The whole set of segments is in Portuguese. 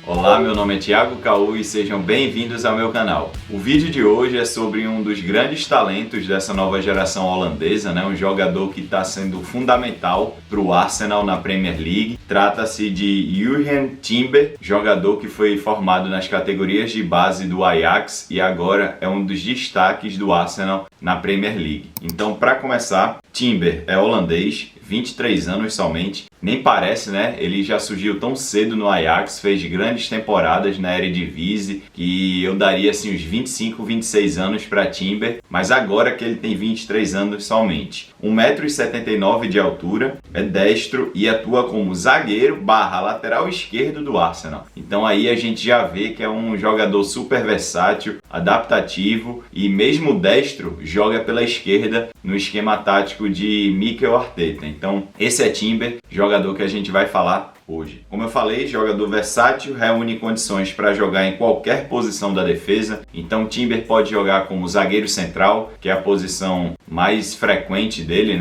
Olá, meu nome é Thiago Caú e sejam bem-vindos ao meu canal. O vídeo de hoje é sobre um dos grandes talentos dessa nova geração holandesa, um jogador que está sendo fundamental para o Arsenal na Premier League. Trata-se de Jurrien Timber, jogador que foi formado nas categorias de base do Ajax e agora é um dos destaques do Arsenal na Premier League. Então, para começar, Timber é holandês, 23 anos somente, nem parece, né? Ele já surgiu tão cedo no Ajax, fez grandes temporadas na Eredivisie, que eu daria assim uns 25, 26 anos para Timber, mas agora que ele tem 23 anos somente. 1,79 m de altura, é destro e atua como zagueiro / lateral esquerdo do Arsenal. Então aí a gente já vê que é um jogador super versátil, adaptativo e mesmo destro, joga pela esquerda no esquema tático de Mikel Arteta. Então esse é Timber, jogador que a gente vai falar hoje. Como eu falei, jogador versátil, reúne condições para jogar em qualquer posição da defesa. Então Timber pode jogar como zagueiro central, que é a posição mais frequente dele,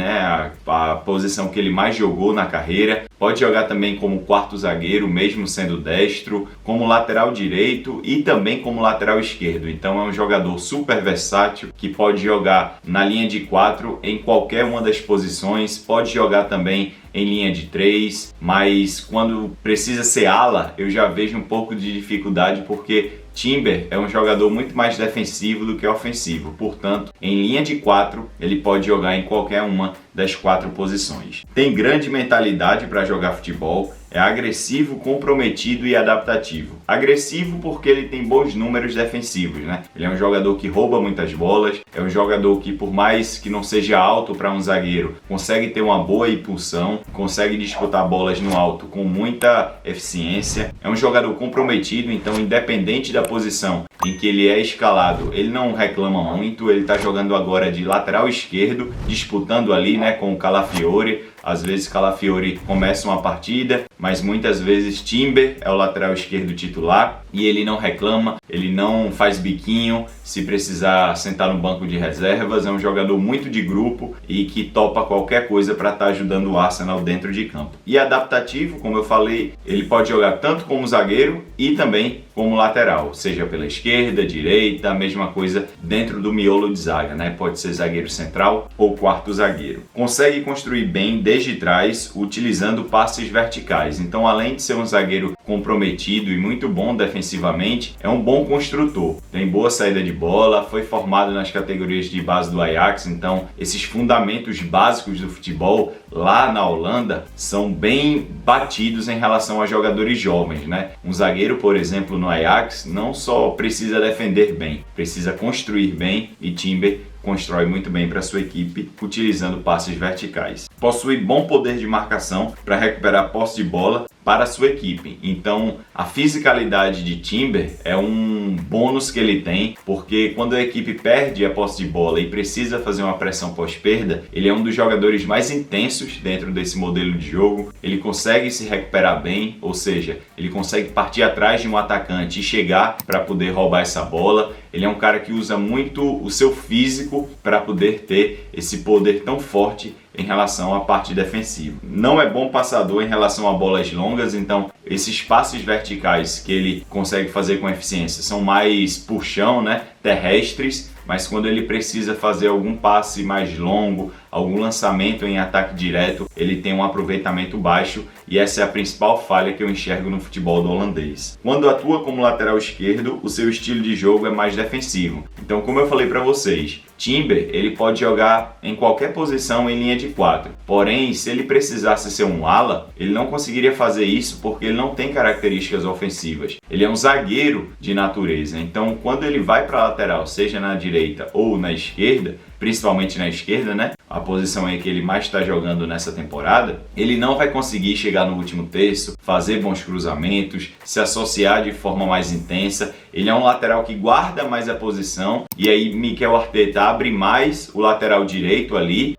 a posição que ele mais jogou na carreira. Pode jogar também como quarto zagueiro, mesmo sendo destro, como lateral direito e também como lateral esquerdo. Então é um jogador super versátil que pode jogar na linha de 4 em qualquer uma das posições, pode jogar também em linha de 3, mas quando precisa ser ala, eu já vejo um pouco de dificuldade porque Timber é um jogador muito mais defensivo do que ofensivo, portanto, em linha de 4, ele pode jogar em qualquer uma das 4 posições. Tem grande mentalidade para jogar futebol, é agressivo, comprometido e adaptativo. Agressivo porque ele tem bons números defensivos, Ele é um jogador que rouba muitas bolas, é um jogador que, por mais que não seja alto para um zagueiro, consegue ter uma boa impulsão, consegue disputar bolas no alto com muita eficiência. É um jogador comprometido, então independente da posição em que ele é escalado, ele não reclama muito. Ele está jogando agora de lateral esquerdo, disputando ali com o Calafiori. Às vezes Calafiori começa uma partida, mas muitas vezes Timber é o lateral esquerdo titular e ele não reclama, ele não faz biquinho se precisar sentar no banco de reservas. É um jogador muito de grupo e que topa qualquer coisa para estar ajudando o Arsenal dentro de campo. E adaptativo, como eu falei, ele pode jogar tanto como zagueiro e também como lateral, seja pela esquerda, direita, a mesma coisa dentro do miolo de zaga, Pode ser zagueiro central ou quarto zagueiro. Consegue construir bem desde trás, utilizando passes verticais. Então, além de ser um zagueiro comprometido e muito bom defensivamente, é um bom construtor. Tem boa saída de bola, foi formado nas categorias de base do Ajax, então esses fundamentos básicos do futebol lá na Holanda são bem batidos em relação a jogadores jovens, Um zagueiro, por exemplo, no Ajax não só precisa defender bem, precisa construir bem, e Timber constrói muito bem para sua equipe utilizando passes verticais. Possui bom poder de marcação para recuperar posse de bola para a sua equipe. Então, a fisicalidade de Timber é um bônus que ele tem, porque quando a equipe perde a posse de bola e precisa fazer uma pressão pós-perda, ele é um dos jogadores mais intensos dentro desse modelo de jogo. Ele consegue se recuperar bem, ou seja, ele consegue partir atrás de um atacante e chegar para poder roubar essa bola. Ele é um cara que usa muito o seu físico para poder ter esse poder tão forte em relação à parte defensiva. Não é bom passador em relação a bolas longas, então esses passes verticais que ele consegue fazer com eficiência são mais por chão, terrestres, mas quando ele precisa fazer algum passe mais longo, algum lançamento em ataque direto, ele tem um aproveitamento baixo, e essa é a principal falha que eu enxergo no futebol do holandês. Quando atua como lateral esquerdo, o seu estilo de jogo é mais defensivo. Então, como eu falei para vocês, Timber ele pode jogar em qualquer posição em linha de 4. Porém, se ele precisasse ser um ala, ele não conseguiria fazer isso porque ele não tem características ofensivas. Ele é um zagueiro de natureza. Então, quando ele vai para a lateral, seja na direita ou na esquerda, principalmente na esquerda, a posição em que ele mais está jogando nessa temporada, ele não vai conseguir chegar no último terço, fazer bons cruzamentos, se associar de forma mais intensa. Ele é um lateral que guarda mais a posição, e aí Mikel Arteta abre mais o lateral direito ali,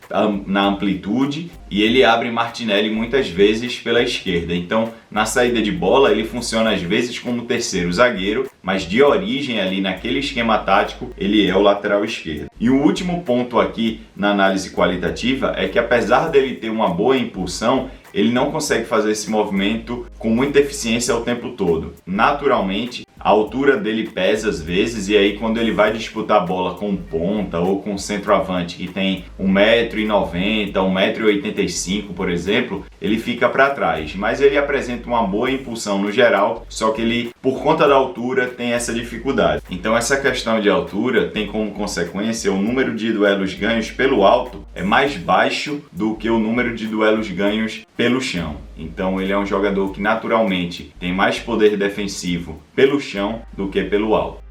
na amplitude, e ele abre Martinelli muitas vezes pela esquerda. Então, na saída de bola, ele funciona às vezes como terceiro zagueiro, mas de origem ali naquele esquema tático, ele é o lateral esquerdo. E o último ponto aqui na análise qualitativa é que, apesar dele ter uma boa impulsão, ele não consegue fazer esse movimento com muita eficiência o tempo todo. Naturalmente, a altura dele pesa às vezes, e aí quando ele vai disputar a bola com ponta ou com centroavante que tem 1,90 m, 1,85 m, por exemplo, ele fica para trás. Mas ele apresenta uma boa impulsão no geral, só que ele, por conta da altura, tem essa dificuldade. Então essa questão de altura tem como consequência o número de duelos ganhos pelo alto é mais baixo do que o número de duelos ganhos pelo chão. Então ele é um jogador que naturalmente tem mais poder defensivo pelo chão do que pelo alto.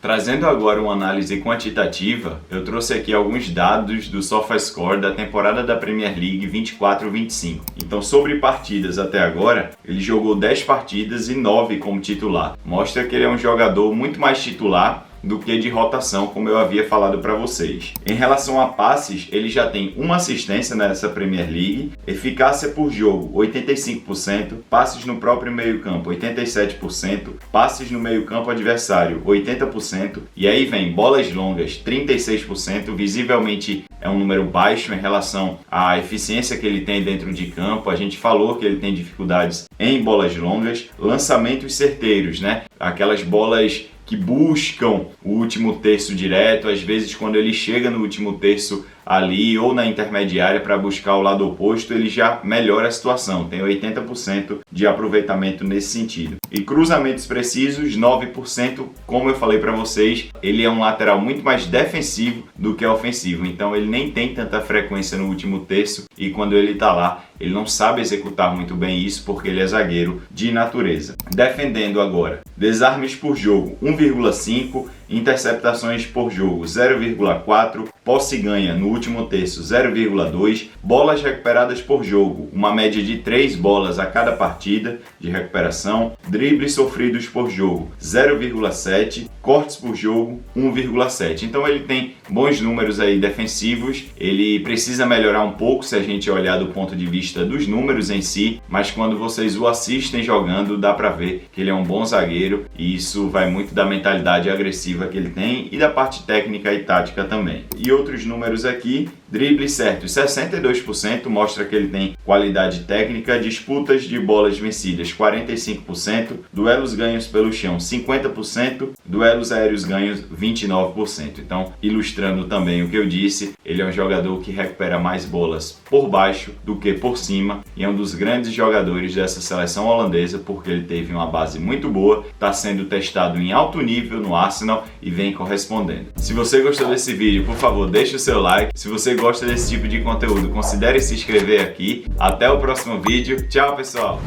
Trazendo agora uma análise quantitativa, eu trouxe aqui alguns dados do SofaScore da temporada da Premier League 24-25. Então, sobre partidas até agora, ele jogou 10 partidas e 9 como titular. Mostra que ele é um jogador muito mais titular do que de rotação, como eu havia falado para vocês. Em relação a passes, ele já tem uma assistência nessa Premier League, eficácia por jogo 85%, passes no próprio meio-campo 87%, passes no meio-campo adversário 80%, e aí vem bolas longas 36%, visivelmente é um número baixo em relação à eficiência que ele tem dentro de campo. A gente falou que ele tem dificuldades em bolas longas, lançamentos certeiros, né? Aquelas bolas que buscam o último terço direto, às vezes quando ele chega no último terço ali ou na intermediária para buscar o lado oposto, ele já melhora a situação, tem 80% de aproveitamento nesse sentido. E cruzamentos precisos, 9%, como eu falei para vocês, ele é um lateral muito mais defensivo do que ofensivo, então ele nem tem tanta frequência no último terço, e quando ele está lá, ele não sabe executar muito bem isso porque ele é zagueiro de natureza. Defendendo agora, desarmes por jogo 1,5, interceptações por jogo 0,4, posse ganha no último terço 0,2, bolas recuperadas por jogo, uma média de 3 bolas a cada partida de recuperação, dribles sofridos por jogo 0,7, cortes por jogo 1,7. Então ele tem bons números aí defensivos, ele precisa melhorar um pouco se a gente olhar do ponto de vista dos números em si, mas quando vocês o assistem jogando, dá pra ver que ele é um bom zagueiro, e isso vai muito da mentalidade agressiva que ele tem e da parte técnica e tática também. E outros números aqui, dribles certos 62%, mostra que ele tem qualidade técnica, disputas de bolas vencidas 45%, duelos ganhos pelo chão 50%, duelos aéreos ganhos 29%. Então, ilustrando também o que eu disse, ele é um jogador que recupera mais bolas por baixo do que por cima, e é um dos grandes jogadores dessa seleção holandesa porque ele teve uma base muito boa, está sendo testado em alto nível no Arsenal e vem correspondendo. Se você gostou desse vídeo, por favor, deixe o seu like. Se você gosta desse tipo de conteúdo, considere se inscrever aqui. Até o próximo vídeo. Tchau, pessoal!